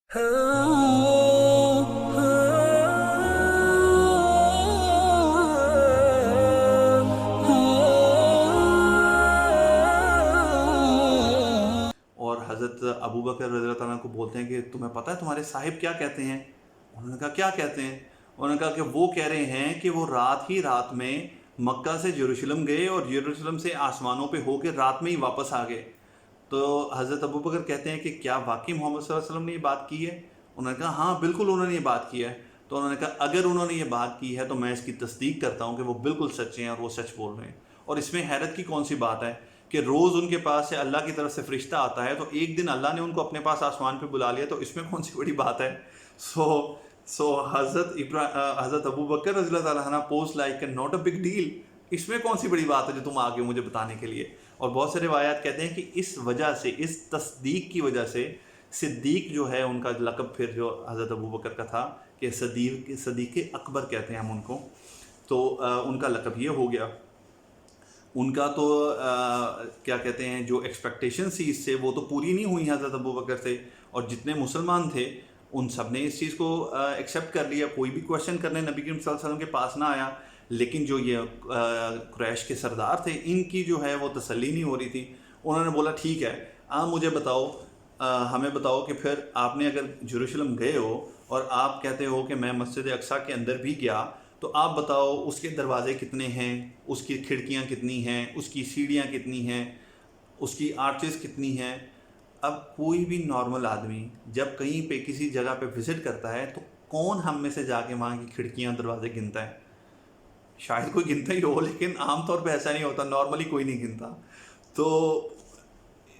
اور حضرت ابو بکر رضی اللہ تعالیٰ کو بولتے ہیں کہ تمہیں پتہ ہے تمہارے صاحب کیا کہتے ہیں؟ انہوں نے کہا کیا کہتے ہیں؟ انہوں نے کہا کہ وہ کہہ رہے ہیں کہ وہ رات ہی رات میں مکہ سے یروشلم گئے اور یروشلم سے آسمانوں پہ ہو کے رات میں ہی واپس آ گئے۔ تو حضرت ابو بکر کہتے ہیں کہ کیا واقعی محمد صلی اللہ علیہ وسلم نے یہ بات کی ہے؟ انہوں نے کہا ہاں بالکل انہوں نے یہ بات کی ہے۔ تو انہوں نے کہا اگر انہوں نے یہ بات کی ہے تو میں اس کی تصدیق کرتا ہوں کہ وہ بالکل سچے ہیں اور وہ سچ بول رہے ہیں۔ اور اس میں حیرت کی کون سی بات ہے کہ روز ان کے پاس سے اللہ کی طرف سے فرشتہ آتا ہے، تو ایک دن اللہ نے ان کو اپنے پاس آسمان پہ بلا لیا، تو اس میں کون سی بڑی بات ہے؟ سو حضرت ابو بکر رضی اللہ تعالیٰ عنہ پوز like not a big deal, اس میں کون سی بڑی بات ہے جو تم آگے مجھے بتانے کے لیے؟ اور بہت سے روایات کہتے ہیں کہ اس وجہ سے، اس تصدیق کی وجہ سے صدیق جو ہے ان کا لقب پھر جو حضرت ابو بکر کا تھا کہ صدیق اکبر کہتے ہیں ہم ان کو، تو ان کا لقب یہ ہو گیا۔ ان کا تو کیا کہتے ہیں جو ایکسپیکٹیشن تھی اس سے وہ تو پوری نہیں ہوئی حضرت ابو بکر سے، اور جتنے مسلمان تھے ان سب نے اس چیز کو ایکسیپٹ کر لیا، کوئی بھی کویشچن کرنے نبی کریم صلی اللہ علیہ وسلم کے پاس نہ آیا۔ لیکن جو یہ قریش کے سردار تھے ان کی جو ہے وہ تسلی نہیں ہو رہی تھی۔ انہوں نے بولا ٹھیک ہے، مجھے بتاؤ، ہمیں بتاؤ کہ پھر آپ نے اگر یروشلم گئے ہو اور آپ کہتے ہو کہ میں مسجد اقصیٰ کے اندر بھی گیا، تو آپ بتاؤ اس کے دروازے کتنے ہیں، اس کی کھڑکیاں کتنی ہیں، اس کی سیڑھیاں کتنی ہیں، اس کی آرچز کتنی ہیں۔ اب کوئی بھی نارمل آدمی جب کہیں پہ کسی جگہ پہ وزٹ کرتا ہے تو کون ہم میں سے جا کے وہاں کی کھڑکیاں دروازے گنتا ہے؟ شاید کوئی گنتا ہی ہو، لیکن عام طور پہ ایسا نہیں ہوتا، نارملی کوئی نہیں گنتا۔ تو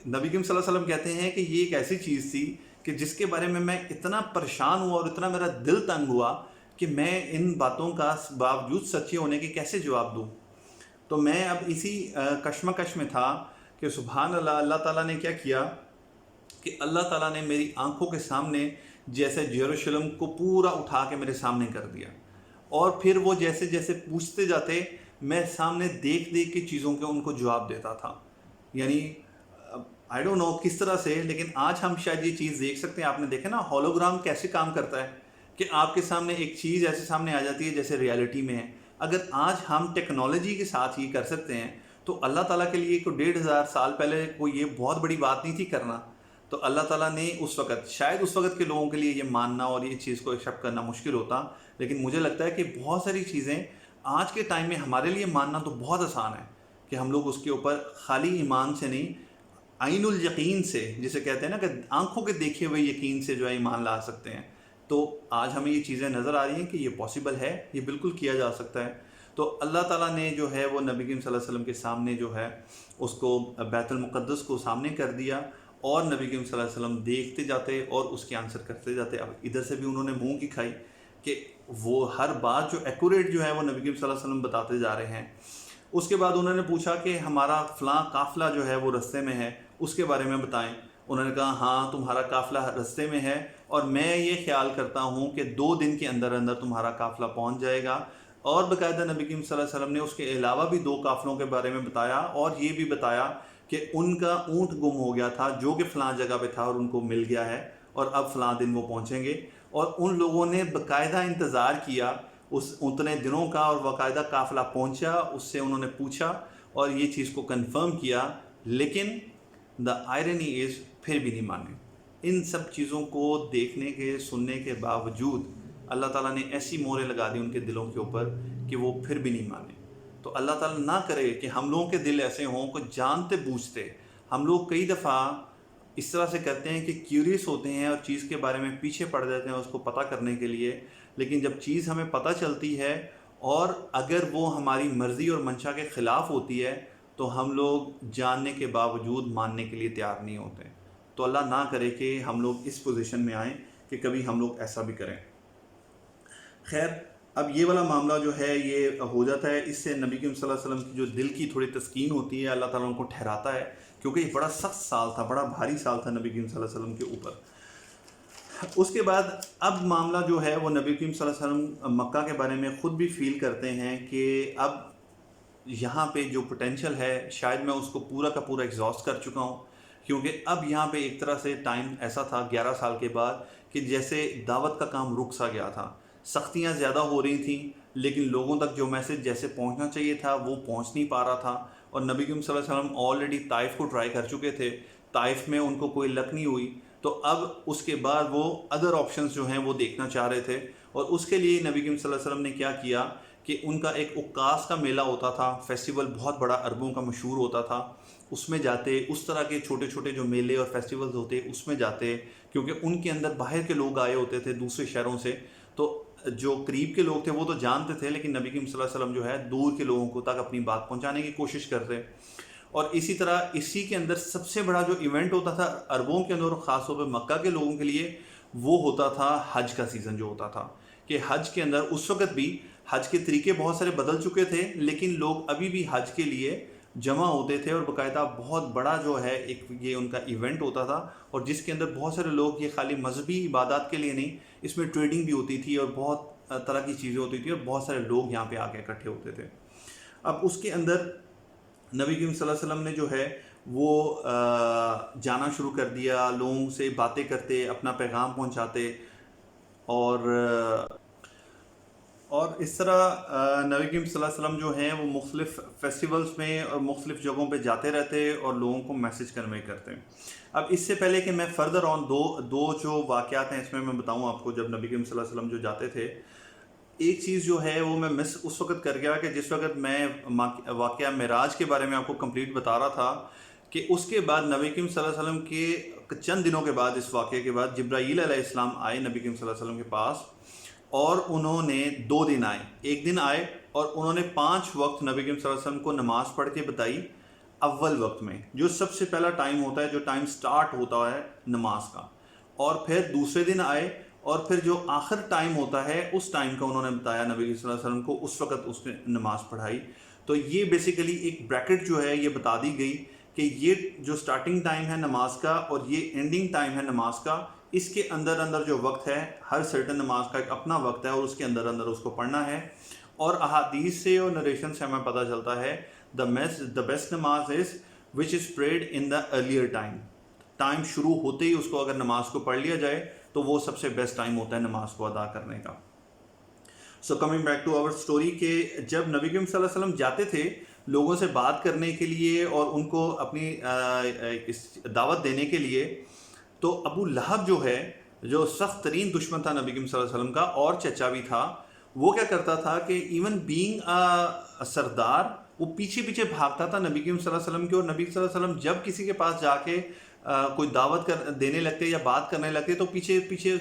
نبی کریم صلی اللہ علیہ وسلم کہتے ہیں کہ یہ ایک ایسی چیز تھی کہ جس کے بارے میں اتنا پریشان ہوا اور اتنا میرا دل تنگ ہوا کہ میں ان باتوں کا باوجود سچے ہونے کے کیسے جواب دوں۔ تو میں اب اسی کشمکش میں تھا کہ سبحان اللہ، اللہ تعالیٰ نے کیا کیا کہ اللہ تعالیٰ نے میری آنکھوں کے سامنے جیسے یروشلم کو پورا اٹھا کے میرے سامنے کر دیا، اور پھر وہ جیسے جیسے پوچھتے جاتے میں سامنے دیکھ دیکھ کے چیزوں کے ان کو جواب دیتا تھا۔ یعنی آئی ڈونٹ نو کس طرح سے، لیکن آج ہم شاید یہ چیز دیکھ سکتے ہیں۔ آپ نے دیکھا نا ہولوگرام کیسے کام کرتا ہے کہ آپ کے سامنے ایک چیز ایسے سامنے آ جاتی ہے جیسے ریالٹی میں ہے۔ اگر آج ہم ٹیکنالوجی کے ساتھ ہی کر سکتے ہیں تو اللہ تعالیٰ کے لیے کوئی 1500 سال پہلے کوئی یہ بہت بڑی بات نہیں تھی کرنا۔ تو اللہ تعالیٰ نے اس وقت، شاید اس وقت کے لوگوں کے لیے یہ ماننا اور یہ چیز کو ایکسیپٹ کرنا مشکل ہوتا، لیکن مجھے لگتا ہے کہ بہت ساری چیزیں آج کے ٹائم میں ہمارے لیے ماننا تو بہت آسان ہے کہ ہم لوگ اس کے اوپر خالی ایمان سے نہیں، عین الیقین سے، جسے کہتے ہیں نا کہ آنکھوں کے دیکھے ہوئے یقین سے جو ہے ایمان لا سکتے ہیں۔ تو آج ہمیں یہ چیزیں نظر آ رہی ہیں کہ یہ پاسبل ہے، یہ بالکل کیا جا سکتا ہے۔ تو اللہ تعالیٰ نے جو ہے وہ نبی کریم صلی اللہ علیہ وسلم کے سامنے جو ہے اس کو بیت المقدس کو سامنے کر دیا، اور نبی کریم صلی اللہ علیہ وسلم دیکھتے جاتے اور اس کے آنسر کرتے جاتے۔ اب ادھر سے بھی انہوں نے منہ کی کھائی کہ وہ ہر بات جو ایکوریٹ جو ہے وہ نبی کریم صلی اللہ علیہ وسلم بتاتے جا رہے ہیں۔ اس کے بعد انہوں نے پوچھا کہ ہمارا فلاں قافلہ جو ہے وہ رستے میں ہے، اس کے بارے میں بتائیں۔ انہوں نے کہا ہاں تمہارا قافلہ رستے میں ہے، اور میں یہ خیال کرتا ہوں کہ 2 دن کے اندر اندر تمہارا قافلہ پہنچ جائے گا۔ اور باقاعدہ نبی کریم صلی اللہ علیہ وسلم نے اس کے علاوہ بھی 2 قافلوں کے بارے میں بتایا، اور یہ بھی بتایا کہ ان کا اونٹ گم ہو گیا تھا جو کہ فلاں جگہ پہ تھا اور ان کو مل گیا ہے، اور اب فلاں دن وہ پہنچیں گے۔ اور ان لوگوں نے باقاعدہ انتظار کیا اس اتنے دنوں کا، اور باقاعدہ قافلہ پہنچا، اس سے انہوں نے پوچھا اور یہ چیز کو کنفرم کیا، لیکن دا آئرنی از پھر بھی نہیں مانے۔ ان سب چیزوں کو دیکھنے کے سننے کے باوجود اللہ تعالیٰ نے ایسی مہریں لگا دی ان کے دلوں کے اوپر کہ وہ پھر بھی نہیں مانے۔ تو اللہ تعالیٰ نہ کرے کہ ہم لوگوں کے دل ایسے ہوں کہ جانتے بوجھتے ہم لوگ کئی دفعہ اس طرح سے کرتے ہیں کہ کیوریس ہوتے ہیں اور چیز کے بارے میں پیچھے پڑ جاتے ہیں اس کو پتہ کرنے کے لیے، لیکن جب چیز ہمیں پتہ چلتی ہے اور اگر وہ ہماری مرضی اور منشا کے خلاف ہوتی ہے تو ہم لوگ جاننے کے باوجود ماننے کے لیے تیار نہیں ہوتے۔ تو اللہ نہ کرے کہ ہم لوگ اس پوزیشن میں آئیں کہ کبھی ہم لوگ ایسا بھی کریں۔ خیر، اب یہ والا معاملہ جو ہے یہ ہو جاتا ہے، اس سے نبی کریم صلی اللہ علیہ وسلم کی جو دل کی تھوڑی تسکین ہوتی ہے، اللہ تعالیٰ ان کو ٹھہراتا ہے، کیونکہ یہ بڑا سخت سال تھا، بڑا بھاری سال تھا نبی کریم صلی اللہ علیہ وسلم کے اوپر۔ اس کے بعد اب معاملہ جو ہے وہ نبی کریم صلی اللہ علیہ وسلم مکہ کے بارے میں خود بھی فیل کرتے ہیں کہ اب یہاں پہ جو پوٹینشل ہے شاید میں اس کو پورا کا پورا ایگزاسٹ کر چکا ہوں، کیونکہ اب یہاں پہ ایک طرح سے ٹائم ایسا تھا 11 سال کے بعد کہ جیسے دعوت کا کام رک سا گیا تھا، سختیاں زیادہ ہو رہی تھیں، لیکن لوگوں تک جو میسج جیسے پہنچنا چاہیے تھا وہ پہنچ نہیں پا رہا تھا. اور نبی کریم صلی اللہ علیہ وسلم آلریڈی طائف کو ٹرائی کر چکے تھے، طائف میں ان کو کوئی لک نہیں ہوئی، تو اب اس کے بعد وہ ادر آپشنز جو ہیں وہ دیکھنا چاہ رہے تھے. اور اس کے لیے نبی کریم صلی اللہ علیہ وسلم نے کیا کیا کہ ان کا ایک عکاس کا میلہ ہوتا تھا، فیسٹیول بہت بڑا عربوں کا مشہور ہوتا تھا، اس میں جاتے، اس طرح کے چھوٹے چھوٹے جو میلے اور فیسٹیولز ہوتے اس میں جاتے، کیونکہ ان کے اندر باہر کے لوگ آئے ہوتے تھے دوسرے شہروں سے. تو جو قریب کے لوگ تھے وہ تو جانتے تھے، لیکن نبی کریم صلی اللہ علیہ وسلم جو ہے دور کے لوگوں کو تک اپنی بات پہنچانے کی کوشش کرتے. اور اسی طرح اسی کے اندر سب سے بڑا جو ایونٹ ہوتا تھا عربوں کے اندر، خاص طور پہ مکہ کے لوگوں کے لیے، وہ ہوتا تھا حج کا سیزن جو ہوتا تھا. کہ حج کے اندر اس وقت بھی حج کے طریقے بہت سارے بدل چکے تھے، لیکن لوگ ابھی بھی حج کے لیے جمع ہوتے تھے، اور باقاعدہ بہت بڑا جو ہے ایک یہ ان کا ایونٹ ہوتا تھا، اور جس کے اندر بہت سارے لوگ، یہ خالی مذہبی عبادات کے لیے نہیں، اس میں ٹریڈنگ بھی ہوتی تھی اور بہت طرح کی چیزیں ہوتی تھی، اور بہت سارے لوگ یہاں پہ آ کے اکٹھے ہوتے تھے. اب اس کے اندر نبی کریم صلی اللہ علیہ وسلم نے جو ہے وہ جانا شروع کر دیا، لوگوں سے باتیں کرتے، اپنا پیغام پہنچاتے، اور اس طرح نبی کریم صلی اللہ علیہ وسلم جو ہیں وہ مختلف فیسٹیولز میں اور مختلف جگہوں پہ جاتے رہتے اور لوگوں کو میسج کنوے کرتے. اب اس سے پہلے کہ میں فردر آن دو جو واقعات ہیں اس میں بتاؤں آپ کو، جب نبی کریم صلی اللہ علیہ وسلم جو جاتے تھے، ایک چیز جو ہے وہ میں مس اس وقت کر گیا کہ جس وقت میں واقعہ معراج کے بارے میں آپ کو کمپلیٹ بتا رہا تھا، کہ اس کے بعد نبی کریم صلی اللہ علیہ وسلم کے چند دنوں کے بعد، اس واقعے کے بعد، جبرائیل علیہ السلام آئے نبی کریم صلی اللہ علیہ وسلم کے پاس، اور انہوں نے 2 دن آئے. ایک دن آئے اور انہوں نے 5 وقت نبی کریم صلی اللہ علیہ وسلم کو نماز پڑھ کے بتائی. اول وقت میں جو سب سے پہلا ٹائم ہوتا ہے، جو ٹائم سٹارٹ ہوتا ہے نماز کا، اور پھر دوسرے دن آئے اور پھر جو آخر ٹائم ہوتا ہے اس ٹائم کا انہوں نے بتایا نبی صلی اللہ علیہ وسلم کو، اس وقت اس نے نماز پڑھائی. تو یہ بیسیکلی ایک بریکٹ جو ہے یہ بتا دی گئی کہ یہ جو سٹارٹنگ ٹائم ہے نماز کا اور یہ اینڈنگ ٹائم ہے نماز کا، اس کے اندر اندر جو وقت ہے، ہر سرٹن نماز کا ایک اپنا وقت ہے، اور اس کے اندر اندر اس کو پڑھنا ہے. اور احادیث سے اور نریشن سے ہمیں پتہ چلتا ہے the best نماز is which is prayed in the earlier time. Time شروع ہوتے ہی اس کو اگر نماز کو پڑھ لیا جائے تو وہ سب سے بیسٹ ٹائم ہوتا ہے نماز کو ادا کرنے کا. So coming back to our story, کہ جب نبی کریم صلی اللہ علیہ وسلم جاتے تھے لوگوں سے بات کرنے کے لیے اور ان کو اپنی دعوت دینے کے لیے، تو ابو لہب جو ہے، جو سخت ترین دشمن تھا نبی کریم صلی اللہ علیہ وسلم کا اور چچا بھی تھا، وہ کیا کرتا تھا کہ ایون بینگ سردار، وہ پیچھے پیچھے بھاگتا تھا نبی کریم صلی اللہ علیہ وسلم کے. اور نبی صلی اللہ علیہ وسلم جب کسی کے پاس جا کے کوئی دعوت دینے لگتے یا بات کرنے لگتے تو پیچھے پیچھے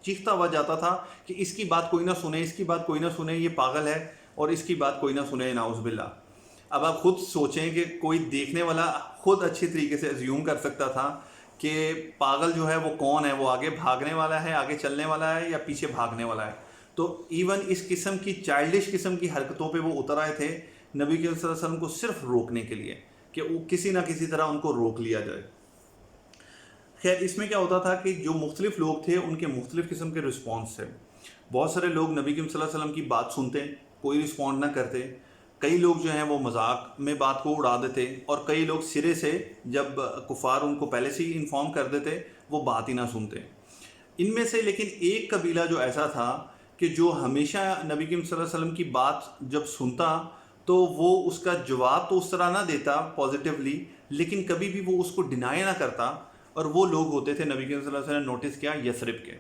چیختا ہوا جاتا تھا کہ اس کی بات کوئی نہ سنے، اس کی بات کوئی نہ سنے، یہ پاگل ہے، اور اس کی بات کوئی نہ سنے، نعوذ باللہ. اب آپ خود سوچیں کہ کوئی دیکھنے والا خود اچھی طریقے سے ایزیوم کر سکتا تھا کہ پاگل جو ہے وہ کون ہے، وہ آگے بھاگنے والا ہے، آگے چلنے والا ہے، یا پیچھے بھاگنے والا ہے. تو ایون اس قسم کی چائلڈش قسم کی حرکتوں پہ وہ اتر آئے تھے نبی صلی اللہ علیہ وسلم کو صرف روکنے کے لیے، کہ وہ کسی نہ کسی طرح ان کو روک لیا جائے. خیر، اس میں کیا ہوتا تھا کہ جو مختلف لوگ تھے ان کے مختلف قسم کے رسپانس تھے. بہت سارے لوگ نبی صلی اللہ علیہ وسلم کی بات سنتے، کوئی رسپونڈ نہ کرتے. کئی لوگ جو ہیں وہ مذاق میں بات کو اڑا دیتے، اور کئی لوگ سرے سے، جب کفار ان کو پہلے سے ہی انفارم کر دیتے، وہ بات ہی نہ سنتے. ان میں سے لیکن ایک قبیلہ جو ایسا تھا کہ جو ہمیشہ نبی کریم صلی اللہ علیہ وسلم کی بات جب سنتا تو وہ اس کا جواب تو اس طرح نہ دیتا پازیٹیولی، لیکن کبھی بھی وہ اس کو ڈینائی نہ کرتا. اور وہ لوگ ہوتے تھے، نبی کریم صلی اللہ علیہ وسلم نے نوٹس کیا، یثرب کے.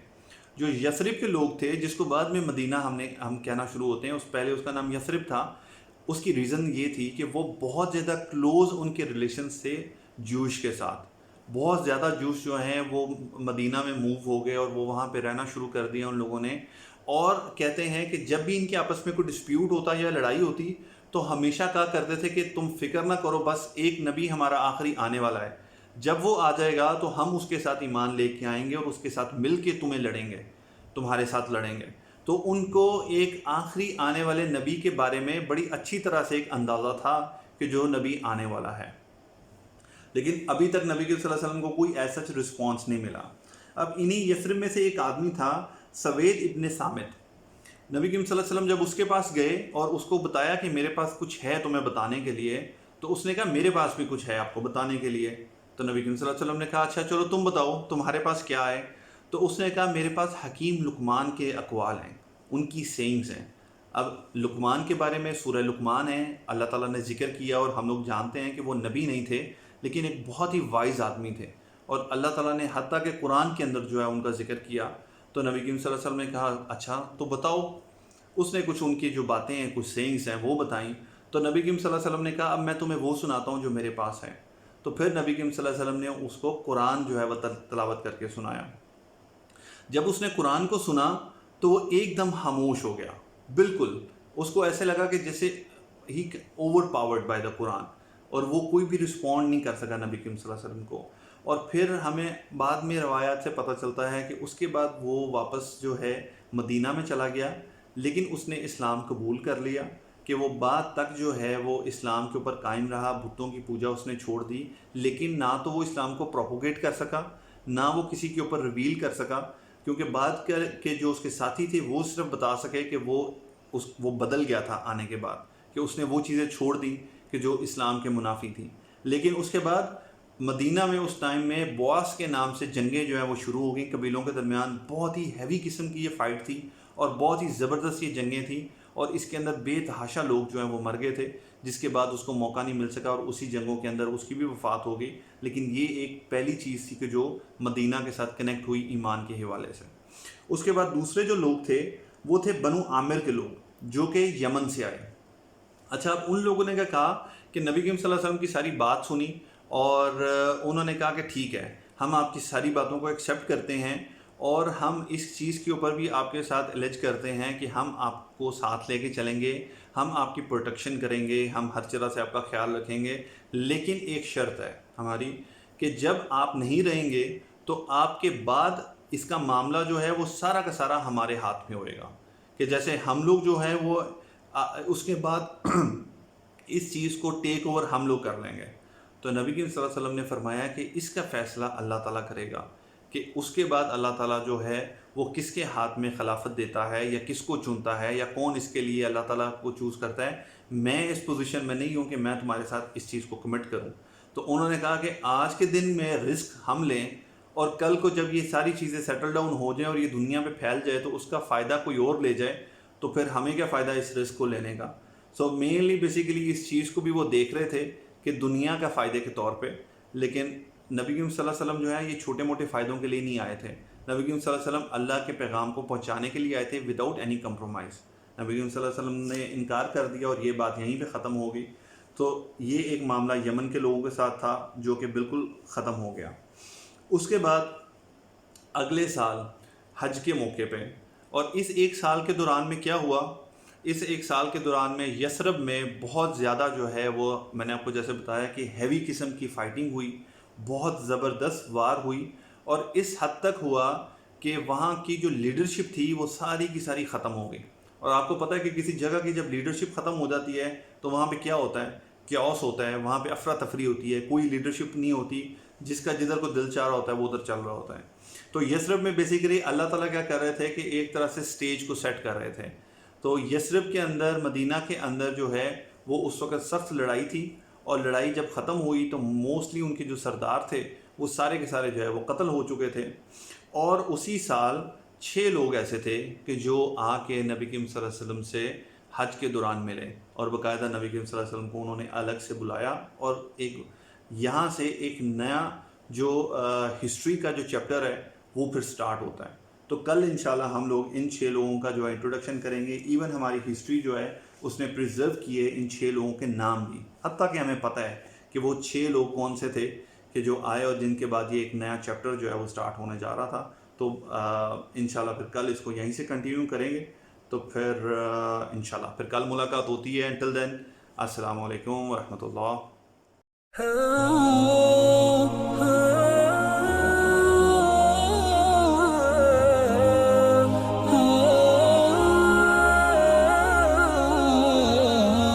جو یثرب کے لوگ تھے، جس کو بعد میں مدینہ ہم کہنا شروع ہوتے ہیں، اس پہلے اس کا نام یثرب تھا. اس کی ریزن یہ تھی کہ وہ بہت زیادہ کلوز ان کے ریلیشنز تھے جوش کے ساتھ. بہت زیادہ جوش جو ہیں وہ مدینہ میں موو ہو گئے اور وہ وہاں پہ رہنا شروع کر دیا ان لوگوں نے. اور کہتے ہیں کہ جب بھی ان کے آپس میں کوئی ڈسپیوٹ ہوتا یا لڑائی ہوتی تو ہمیشہ کہا کرتے تھے کہ تم فکر نہ کرو، بس ایک نبی ہمارا آخری آنے والا ہے، جب وہ آ جائے گا تو ہم اس کے ساتھ ایمان لے کے آئیں گے اور اس کے ساتھ مل کے تمہیں لڑیں گے، تمہارے ساتھ لڑیں گے. تو ان کو ایک آخری آنے والے نبی کے بارے میں بڑی اچھی طرح سے ایک اندازہ تھا کہ جو نبی آنے والا ہے. لیکن ابھی تک نبی صلی اللہ علیہ وسلم کو کوئی ایسا رسپانس نہیں ملا. اب انہی یثرب میں سے ایک آدمی تھا سوید ابن صامت. نبی کریم صلی اللہ علیہ وسلم جب اس کے پاس گئے اور اس کو بتایا کہ میرے پاس کچھ ہے تمہیں بتانے کے لیے، تو اس نے کہا میرے پاس بھی کچھ ہے آپ کو بتانے کے لیے. تو نبی کریم صلی اللہ علیہ وسلم نے کہا اچھا چلو تم بتاؤ تمہارے پاس کیا ہے؟ تو اس نے کہا میرے پاس حکیم لقمان کے اقوال ہیں، ان کی سینگز ہیں۔ اب لقمان کے بارے میں سورہ لقمان ہے، اللہ تعالیٰ نے ذکر کیا، اور ہم لوگ جانتے ہیں کہ وہ نبی نہیں تھے لیکن ایک بہت ہی وائز آدمی تھے، اور اللہ تعالیٰ نے حتیٰ کہ قرآن کے اندر جو ہے ان کا ذکر کیا۔ تو نبی کریم صلی اللہ علیہ وسلم نے کہا اچھا تو بتاؤ۔ اس نے کچھ ان کی جو باتیں ہیں، کچھ سینگز ہیں وہ بتائیں۔ تو نبی کریم صلی اللہ علیہ وسلم نے کہا اب میں تمہیں وہ سناتا ہوں جو میرے پاس ہے۔ تو پھر نبی کریم صلی اللہ علیہ وسلم نے اس کو قرآن جو ہے وہ تلاوت کر کے سنایا۔ جب اس نے قرآن کو سنا تو وہ ایک دم خاموش ہو گیا، بالکل اس کو ایسے لگا کہ جیسے ہی اوور پاورڈ بائی دا قرآن، اور وہ کوئی بھی رسپونڈ نہیں کر سکا نبی کریم صلی اللہ علیہ وسلم کو۔ اور پھر ہمیں بعد میں روایات سے پتہ چلتا ہے کہ اس کے بعد وہ واپس جو ہے مدینہ میں چلا گیا، لیکن اس نے اسلام قبول کر لیا کہ وہ بعد تک جو ہے وہ اسلام کے اوپر قائم رہا، بتوں کی پوجا اس نے چھوڑ دی، لیکن نہ تو وہ اسلام کو پروپوگیٹ کر سکا، نہ وہ کسی کے اوپر ریویل کر سکا، کیونکہ بعد کے جو اس کے ساتھی تھے وہ صرف بتا سکے کہ وہ بدل گیا تھا آنے کے بعد، کہ اس نے وہ چیزیں چھوڑ دی کہ جو اسلام کے منافی تھیں۔ لیکن اس کے بعد مدینہ میں اس ٹائم میں بواس کے نام سے جنگیں جو ہیں وہ شروع ہو گئیں قبیلوں کے درمیان، بہت ہی ہیوی قسم کی یہ فائٹ تھی اور بہت ہی زبردست یہ جنگیں تھیں، اور اس کے اندر بے تحاشا لوگ جو ہیں وہ مر گئے تھے، جس کے بعد اس کو موقع نہیں مل سکا اور اسی جنگوں کے اندر اس کی بھی وفات ہو گئی۔ لیکن یہ ایک پہلی چیز تھی کہ جو مدینہ کے ساتھ کنیکٹ ہوئی ایمان کے حوالے سے۔ اس کے بعد دوسرے جو لوگ تھے وہ تھے بنو عامر کے لوگ، جو کہ یمن سے آئے۔ اچھا اب ان لوگوں نے کیا کہا کہ نبی کریم صلی اللہ علیہ وسلم کی ساری بات سنی، اور انہوں نے کہا کہ ٹھیک ہے ہم آپ کی ساری باتوں کو ایکسیپٹ کرتے ہیں، اور ہم اس چیز کے اوپر بھی آپ کے ساتھ الج کرتے ہیں کہ ہم آپ کو ساتھ لے کے چلیں گے، ہم آپ کی پروٹیکشن کریں گے، ہم ہر طرح سے آپ کا خیال رکھیں گے، لیکن ایک شرط ہے ہماری کہ جب آپ نہیں رہیں گے تو آپ کے بعد اس کا معاملہ جو ہے وہ سارا کا سارا ہمارے ہاتھ میں ہوئے گا، کہ جیسے ہم لوگ جو ہے وہ اس کے بعد اس چیز کو ٹیک اوور ہم لوگ کر لیں گے۔ تو نبی کریم صلی اللہ علیہ وسلم نے فرمایا کہ اس کا فیصلہ اللہ تعالیٰ کرے گا، کہ اس کے بعد اللہ تعالیٰ جو ہے وہ کس کے ہاتھ میں خلافت دیتا ہے یا کس کو چنتا ہے یا کون اس کے لیے اللہ تعالیٰ کو چوز کرتا ہے۔ میں اس پوزیشن میں نہیں ہوں کہ میں تمہارے ساتھ اس چیز کو کمٹ کروں۔ تو انہوں نے کہا کہ آج کے دن میں رزق ہم لیں، اور کل کو جب یہ ساری چیزیں سیٹل ڈاؤن ہو جائیں اور یہ دنیا پہ پھیل جائے تو اس کا فائدہ کوئی اور لے جائے، تو پھر ہمیں کیا فائدہ اس رزق کو لینے کا۔ سو مینلی بیسیکلی اس چیز کو بھی وہ دیکھ رہے تھے کہ دنیا کا فائدے کے طور پہ، لیکن نبی کریم صلی اللہ علیہ وسلم جو ہے یہ چھوٹے موٹے فائدوں کے لیے نہیں آئے تھے۔ نبی کریم صلی اللہ علیہ وسلم اللہ کے پیغام کو پہنچانے کے لیے آئے تھے وداؤٹ اینی کمپرومائز۔ نبی کریم صلی اللہ علیہ وسلم نے انکار کر دیا اور یہ بات یہیں پہ ختم ہو گئی۔ تو یہ ایک معاملہ یمن کے لوگوں کے ساتھ تھا جو کہ بالکل ختم ہو گیا۔ اس کے بعد اگلے سال حج کے موقع پہ، اور اس ایک سال کے دوران میں کیا ہوا، اس ایک سال کے دوران میں یثرب میں بہت زیادہ جو ہے وہ میں نے آپ کو جیسے بتایا کہ ہیوی قسم کی فائٹنگ ہوئی، بہت زبردست وار ہوئی، اور اس حد تک ہوا کہ وہاں کی جو لیڈرشپ تھی وہ ساری کی ساری ختم ہو گئی۔ اور آپ کو پتہ ہے کہ کسی جگہ کی جب لیڈرشپ ختم ہو جاتی ہے تو وہاں پہ کیا ہوتا ہے، کیاؤس ہوتا ہے، وہاں پہ افراتفری ہوتی ہے، کوئی لیڈرشپ نہیں ہوتی، جس کا جدھر کو دل چاہ رہا ہوتا ہے وہ ادھر چل رہا ہوتا ہے۔ تو یثرب میں بیسیکلی اللہ تعالیٰ کیا کر رہے تھے کہ ایک طرح سے سٹیج کو سیٹ کر رہے تھے۔ تو یثرب کے اندر، مدینہ کے اندر جو ہے وہ اس وقت سخت لڑائی تھی، اور لڑائی جب ختم ہوئی تو موسٹلی ان کے جو سردار تھے وہ سارے کے سارے جو ہے وہ قتل ہو چکے تھے۔ اور اسی سال 6 لوگ ایسے تھے کہ جو آ کے نبی کریم صلی اللہ علیہ وسلم سے حج کے دوران ملے، اور باقاعدہ نبی کریم صلی اللہ علیہ وسلم کو انہوں نے الگ سے بلایا، اور ایک یہاں سے ایک نیا جو ہسٹری کا جو چیپٹر ہے وہ پھر سٹارٹ ہوتا ہے۔ تو کل انشاءاللہ ہم لوگ ان 6 لوگوں کا جو ہے انٹروڈکشن کریں گے۔ ایون ہماری ہسٹری جو ہے اس نے پریزرو کیے ان 6 لوگوں کے نام بھی، حتیٰ کہ ہمیں پتہ ہے کہ وہ 6 لوگ کون سے تھے کہ جو آئے اور جن کے بعد یہ ایک نیا چیپٹر جو ہے وہ سٹارٹ ہونے جا رہا تھا۔ تو انشاءاللہ پھر کل اس کو یہیں سے کنٹینیو کریں گے، تو پھر انشاءاللہ پھر کل ملاقات ہوتی ہے۔ انٹل دین السلام علیکم ورحمۃ اللہ۔